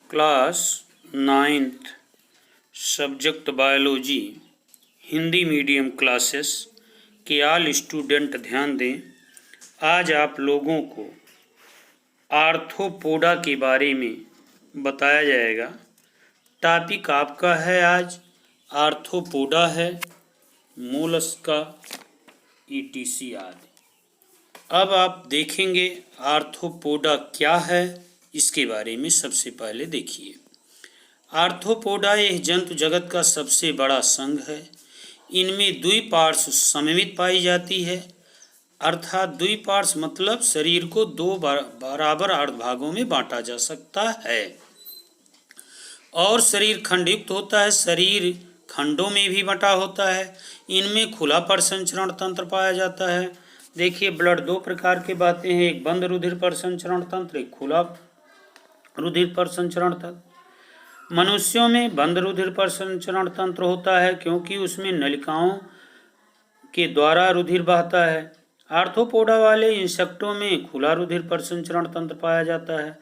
Class 9th subject biology Hindi medium classes के all student ध्यान दें। आज आप लोगों को आर्थ्रोपोडा के बारे में बताया जाएगा। टॉपिक आपका है आज आर्थ्रोपोडा है, मोलस्का ईटीसी आदि। अब आप देखेंगे आर्थ्रोपोडा क्या है, इसके बारे में सबसे पहले देखिए। आर्थ्रोपोडा यह जंतु जगत का सबसे बड़ा संघ है। इनमें द्विपार्श्व सममित पाई जाती है, अर्थात द्विपार्श्व मतलब शरीर को दो बराबर अर्ध भागों में बांटा जा सकता है और शरीर खंडयुक्त होता है, शरीर खंडों में भी बंटा होता है। इनमें खुला प्रसंचरण तंत्र पाया जाता है। देखिए, ब्लड दो प्रकार के बातें हैं, एक बंद रुधिर प्रसंचरण तंत्र, एक खुला रुधिर प्रसंचरण तंत्र। मनुष्यों में बंद रुधिर प्रसंचरण तंत्र होता है क्योंकि उसमें नलिकाओं के द्वारा रुधिर बहता है। आर्थ्रोपोडा वाले इंसेक्टों में खुला रुधिर प्रसंचरण तंत्र पाया जाता है,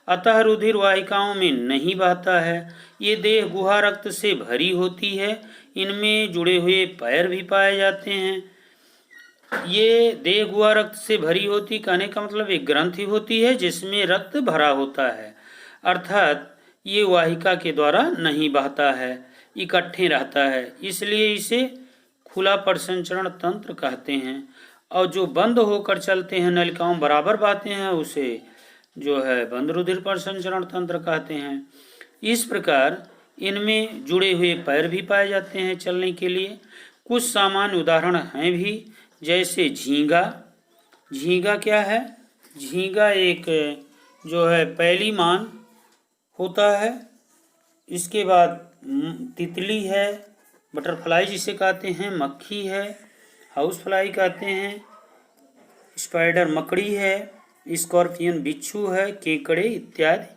अतः रुधिर वाहिकाओं में नहीं बहता है। ये देह गुहा रक्त से भरी होती है। इनमें जुड़े हुए पैर भी पाए जाते हैं। ये देह गुहा रक्त से भरी होती कहने का मतलब एक ग्रंथि होती है जिसमें रक्त भरा होता है, अर्थात ये वाहिका के द्वारा नहीं बहता है, इकट्ठे रहता है, इसलिए इसे खुला प्रसंचरण तंत्र कहते हैं। और जो बंद होकर चलते हैं, नलिकाओं बराबर बहते हैं, उसे जो है बंद रुधिर प्रसंचरण तंत्र कहते हैं। इस प्रकार इनमें जुड़े हुए पैर भी पाए जाते हैं चलने के लिए। कुछ सामान्य उदाहरण हैं भी, जैसे झींगा। झींगा क्या है? झींगा एक जो है पहली मान होता है। इसके बाद तितली है, बटरफ्लाई जिसे कहते हैं, मक्खी है, हाउस फ्लाई कहते हैं, स्पाइडर मकड़ी है, स्कॉर्पियन बिच्छू है, केकड़े इत्यादि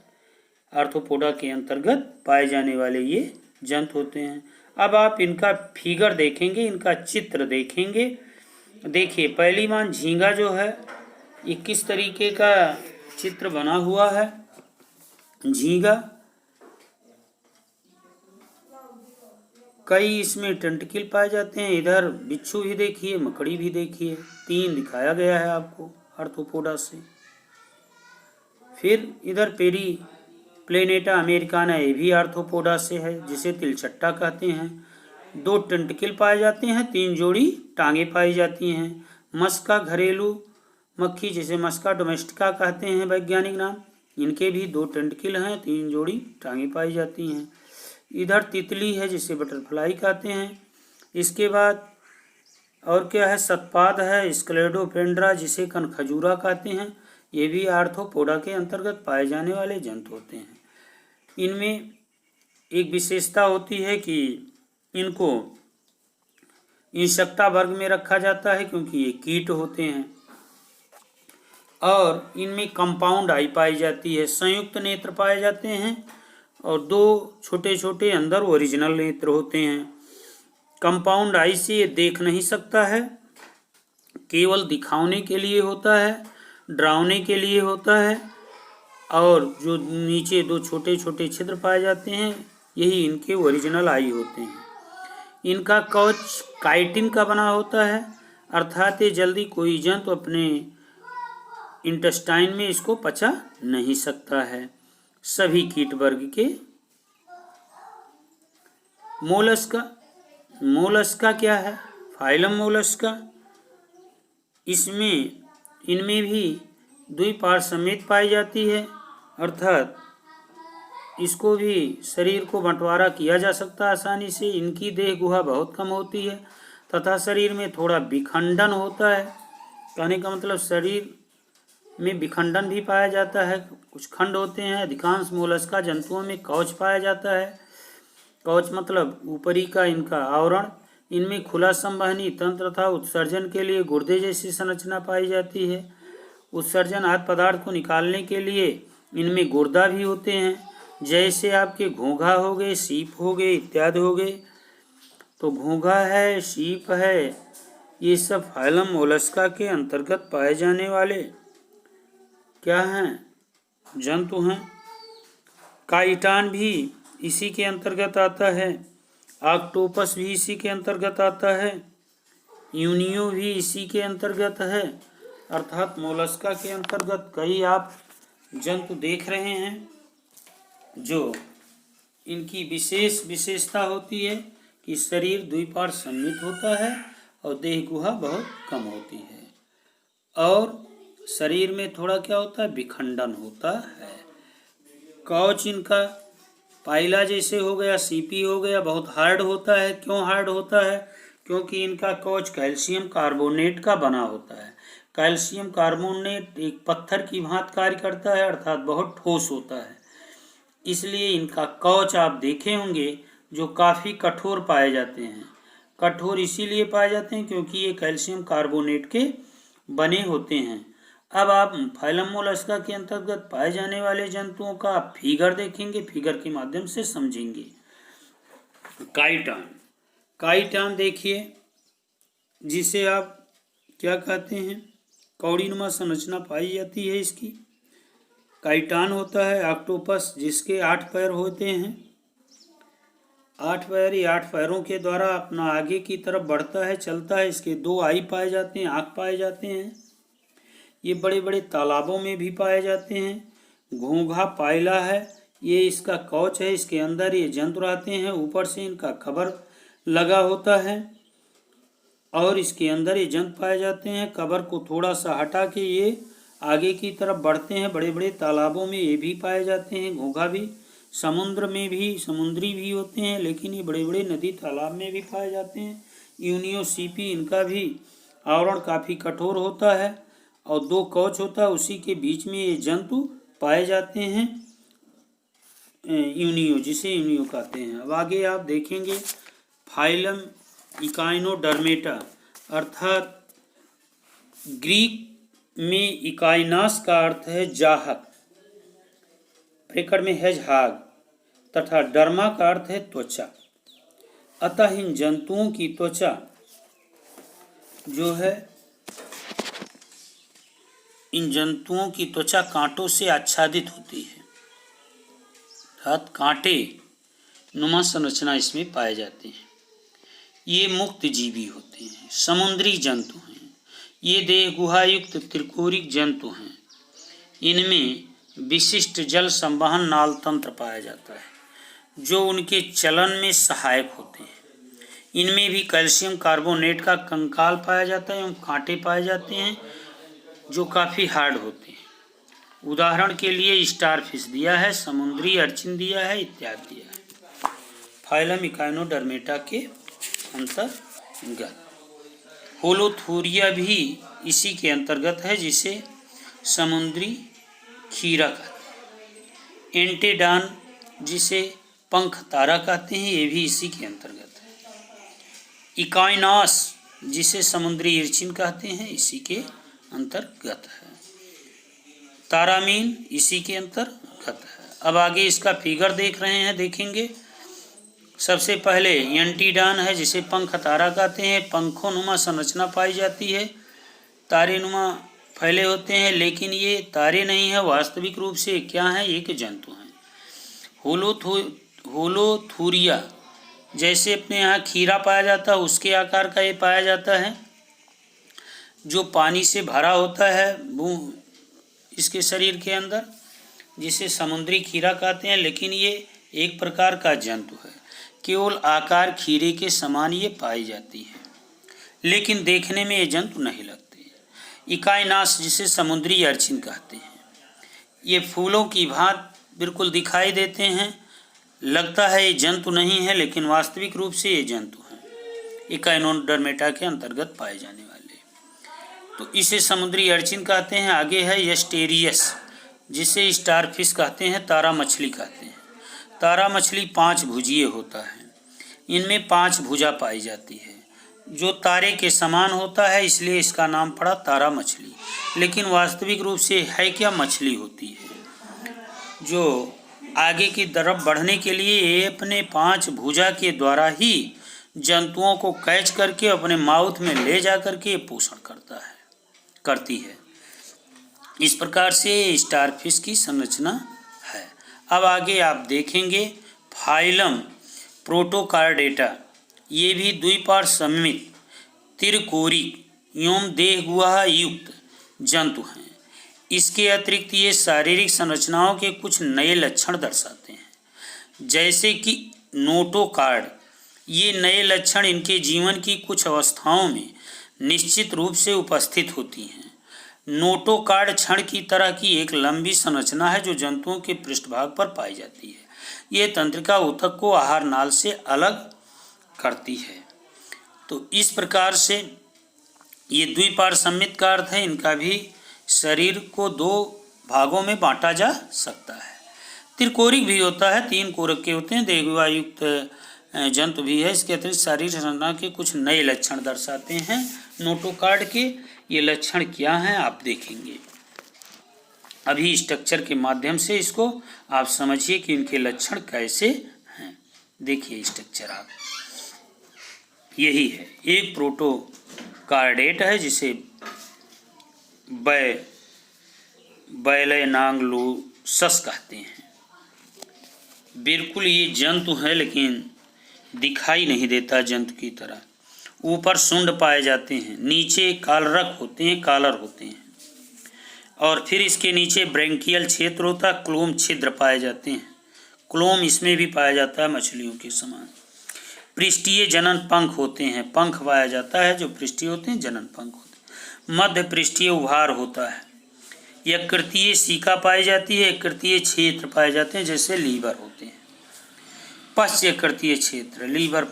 आर्थ्रोपोडा के अंतर्गत पाए जाने वाले ये जंतु होते हैं। अब आप इनका फिगर देखेंगे, इनका चित्र देखेंगे। देखिए, पहली मान झींगा जो है, ये किस तरीके का चित्र बना हुआ है। झींगा कई इसमें टेंटिकल पाए जाते हैं। इधर बिच्छू भी देखिए, मकड़ी भी देखिए, 3 दिखाया गया है आपको आर्थ्रोपोडा से। फिर इधर पेरी प्लेनेटा अमेरिकाना, ये भी आर्थ्रोपोडा से है, जिसे तिलचट्टा कहते हैं। 2 टेंटिकल पाए जाते हैं, 3 जोड़ी टांगे पाई जाती हैं। मस्का घरेलू मक्खी, जिसे मस्का डोमेस्टिका कहते हैं वैज्ञानिक नाम, इनके भी 2 टेंटिकल हैं, 3 जोड़ी टांगे पाई जाती हैं। इधर तितली है, जिसे बटरफ्लाई कहते हैं। इसके बाद और क्या है? सतपाद है, स्क्लेडोपेंड्रा, जिसे कनखजूरा कहते हैं। ये भी आर्थ्रोपोडा के अंतर्गत पाए जाने वाले जंतु होते हैं। इनमें एक विशेषता होती है कि इनको इंसेक्टा वर्ग में रखा जाता है क्योंकि ये कीट होते हैं। और इनमें कंपाउंड आई पाई जाती है, संयुक्त नेत्र पाए जाते हैं और 2 छोटे छोटे अंदर ओरिजिनल नेत्र होते हैं। कंपाउंड आई से ये देख नहीं सकता है, केवल दिखाने के लिए होता है, डरावने के लिए होता है। और जो नीचे 2 छोटे छोटे छिद्र पाए जाते हैं, यही इनके ओरिजिनल आई होते हैं। इनका कवच काइटिन का बना होता है, अर्थात ये जल्दी कोई जंतु अपने इंटेस्टाइन में इसको पचा नहीं सकता है। सभी कीट वर्ग के। मोलस्का। मोलस्का क्या है? Phylum Mollusca. इनमें भी द्विपार्श्व समेत पाई जाती है, अर्थात इसको भी शरीर को बंटवारा किया जा सकता है आसानी से। इनकी देह गुहा बहुत कम होती है तथा शरीर में थोड़ा विखंडन होता है। कहने का मतलब शरीर में विखंडन भी पाया जाता है, कुछ खंड होते हैं। अधिकांश मोलस्का जंतुओं में कवच पाया जाता है। कवच मतलब ऊपरी का इनका आवरण। इनमें खुला संवहनी तंत्र तथा उत्सर्जन के लिए गुर्दे जैसी संरचना पाई जाती है। उत्सर्जन आदि पदार्थ को निकालने के लिए इनमें गुर्दा भी होते हैं, जैसे आपके घोंघा हो गए, सीप हो गए इत्यादि हो गए। तो घोंघा है, सीप है, ये सब फाइलम मोलस्का के अंतर्गत पाए जाने वाले क्या हैं? जंतु हैं। काइटान भी इसी के अंतर्गत आता है, ऑक्टोपस भी इसी के अंतर्गत आता है, यूनियो भी इसी के अंतर्गत है, अर्थात मोलस्का के अंतर्गत कई आप जंतु देख रहे हैं जो इनकी विशेष विशेषता होती है कि शरीर द्विपार्श्व सममित होता है और देह गुहा बहुत कम होती है और शरीर में थोड़ा क्या होता है, विखंडन होता है। कवच इनका पाइला जैसे हो गया, सीपी हो गया, बहुत हार्ड होता है। क्यों हार्ड होता है? क्योंकि इनका कवच कैल्शियम कार्बोनेट का बना होता है। कैल्शियम कार्बोनेट एक पत्थर की भांति कार्य करता है, अर्थात बहुत ठोस होता है। इसलिए इनका कवच आप देखे होंगे जो काफ़ी कठोर पाए जाते हैं। कठोर इसीलिए पाए जाते हैं क्योंकि ये कैल्शियम कार्बोनेट के बने होते हैं। अब आप फाइलम मोलस्का के अंतर्गत पाए जाने वाले जंतुओं का आप फिगर देखेंगे, फिगर के माध्यम से समझेंगे। काइटान, काइटान देखिए, जिसे आप क्या कहते हैं, कौड़ीनुमा संरचना पाई जाती है इसकी। काइटान होता है। ऑक्टोपस जिसके 8 पैर होते हैं, 8 पैर, ये 8 पैरों के द्वारा अपना आगे की तरफ बढ़ता है, चलता है। इसके 2 आई पाए जाते हैं, आँख पाए जाते हैं। ये बड़े बड़े तालाबों में भी पाए जाते हैं। घोंघा पाइला है, ये इसका कवच है, इसके अंदर ये जंतु रहते हैं। ऊपर से इनका कवर लगा होता है और इसके अंदर ये जंतु पाए जाते हैं। कवर को थोड़ा सा हटा के ये आगे की तरफ बढ़ते हैं। बड़े बड़े तालाबों में ये भी पाए जाते हैं। घोंघा भी समुद्र में भी, समुद्री भी होते हैं, लेकिन ये बड़े बड़े नदी तालाब में भी पाए जाते हैं। यूनियो सीपी, इनका भी आवरण काफ़ी कठोर होता है और 2 कवच होता है, उसी के बीच में ये जंतु पाए जाते हैं। यूनियो, जिसे यूनियो कहते हैं। अब आगे आप देखेंगे फाइलम इकाइनोडर्मेटा, अर्थात ग्रीक में इकाइनास का अर्थ है जाहक, ब्रैकेट में हेजहाग, तथा डर्मा का अर्थ है त्वचा। अतः इन जंतुओं की त्वचा जो है, इन जंतुओं की त्वचा कांटों से आच्छादित होती है, अर्थात कांटे नुमा संरचना इसमें पाए जाते हैं। ये मुक्त जीवी होते हैं, समुद्री जंतु हैं। ये देह गुहायुक्त त्रिकोणिक जंतु हैं। इनमें विशिष्ट जल संवहन नाल तंत्र पाया जाता है जो उनके चलन में सहायक होते हैं। इनमें भी कैल्शियम कार्बोनेट का कंकाल पाया जाता है एवं कांटे पाए जाते हैं जो काफ़ी हार्ड होते हैं। उदाहरण के लिए स्टारफिश दिया है, समुद्री अर्चिन दिया है, इत्यादि दिया है। फाइलम इकाइनोडर्मेटा के अंतर्गत होलोथूरिया भी इसी के अंतर्गत है, जिसे समुद्री खीरा कहते हैं। एंटेडान, जिसे पंख तारा कहते हैं, ये भी इसी के अंतर्गत है। इकाइनास, जिसे समुद्री इर्चिन कहते हैं, इसी के अंतर्गत है। तारामीन इसी के अंतर्गत है। अब आगे इसका फिगर देख रहे हैं, देखेंगे। सबसे पहले एंटीडान है, जिसे पंख तारा कहते हैं। पंखोनुमा संरचना पाई जाती है, तारेनुमा फैले होते हैं, लेकिन ये तारे नहीं है, वास्तविक रूप से क्या है, एक जंतु हैं। होलोथूरिया, जैसे अपने यहाँ खीरा पाया जाता है उसके आकार का ये पाया जाता है, जो पानी से भरा होता है इसके शरीर के अंदर, जिसे समुद्री खीरा कहते हैं। लेकिन ये एक प्रकार का जंतु है, केवल आकार खीरे के समान ये पाई जाती है, लेकिन देखने में ये जंतु नहीं लगते। इकाइनास, जिसे समुद्री अर्चिन कहते हैं, ये फूलों की भांति बिल्कुल दिखाई देते हैं, लगता है ये जंतु नहीं है, लेकिन वास्तविक रूप से ये जंतु हैं, इकाइनोडर्मेटा के अंतर्गत पाए जाने वाले। तो इसे समुद्री अर्चिन कहते हैं। आगे है एस्टेरियस, जिसे स्टारफिश कहते हैं, तारा मछली कहते हैं। तारा मछली 5 भुजीय होता है। इनमें 5 भुजा पाई जाती है, जो तारे के समान होता है, इसलिए इसका नाम पड़ा तारा मछली। लेकिन वास्तविक रूप से है क्या, मछली होती है, जो आगे की तरफ बढ़ने के लिए ये अपने 5 भुजा के द्वारा ही जंतुओं को कैच करके अपने माउथ में ले जा करके पोषण करती है। इस प्रकार से स्टारफिश की संरचना है। अब आगे आप देखेंगे फाइलम प्रोटोकार्डेटा, ये भी द्विपार्श्व सममित तिरकोरिक एवं देहगुहा युक्त जंतु हैं। इसके अतिरिक्त ये शारीरिक संरचनाओं के कुछ नए लक्षण दर्शाते हैं, जैसे कि नोटोकार्ड। ये नए लक्षण इनके जीवन की कुछ अवस्थाओं में निश्चित रूप से उपस्थित होती हैं। नोटोकार्ड क्षण की तरह की एक लंबी संरचना है जो जंतुओं के पृष्ठभाग पर पाई जाती है। ये तंत्रिका ऊतक को आहार नाल से अलग करती है। तो इस प्रकार से ये द्विपार्श्व सममित का अर्थ है इनका भी शरीर को दो भागों में बांटा जा सकता है। त्रिकोरिक भी होता है, 3 कोरक के होते हैं, देहगुहा युक्त जंतु भी है। इसके अतिरिक्त शारीरिक संरचना के कुछ नए लक्षण दर्शाते हैं नोटोकार्ड के। ये लक्षण क्या हैं आप देखेंगे। अभी स्ट्रक्चर के माध्यम से इसको आप समझिए कि इनके लक्षण कैसे हैं। देखिए स्ट्रक्चर आप, यही है, एक प्रोटोकार्डेट है जिसे बैलेनांगलूसस कहते हैं। बिल्कुल ये जंतु है लेकिन दिखाई नहीं देता जंतु की तरह। ऊपर सुंड पाए जाते हैं, नीचे कालरक होते हैं, कालर होते हैं, और फिर इसके नीचे ब्रैंकियल क्षेत्र होता है, क्लोम छिद्र पाए जाते हैं। क्लोम इसमें भी पाया जाता है मछलियों के समान। पृष्ठीय जनन पंख होते हैं, पंख पाया जाता है जो पृष्ठीय होते हैं, जनन पंख होते हैं। मध्य पृष्ठीय उभार होता है। यकृतीय सीका पाई जाती है, यकृतीय क्षेत्र पाए जाते हैं जैसे लीवर होते हैं। पश्च यकृतीय क्षेत्र, लीवर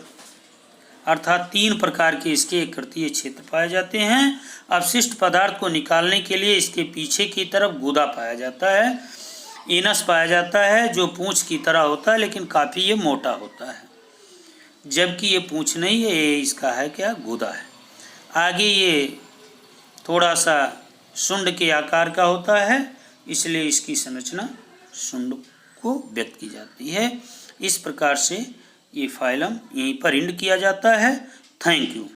अर्थात 3 प्रकार के इसके यकृतीय क्षेत्र पाए जाते हैं। अपशिष्ट पदार्थ को निकालने के लिए इसके पीछे की तरफ गुदा पाया जाता है। एनस पाया जाता है जो पूंछ की तरह होता है लेकिन काफ़ी ये मोटा होता है, जबकि ये पूंछ नहीं है, ये इसका है क्या, गुदा है। आगे ये थोड़ा सा सुंड के आकार का होता है, इसलिए इसकी संरचना सुंड को व्यक्त की जाती है। इस प्रकार से ये फाइलम यहीं पर एंड किया जाता है। Thank you.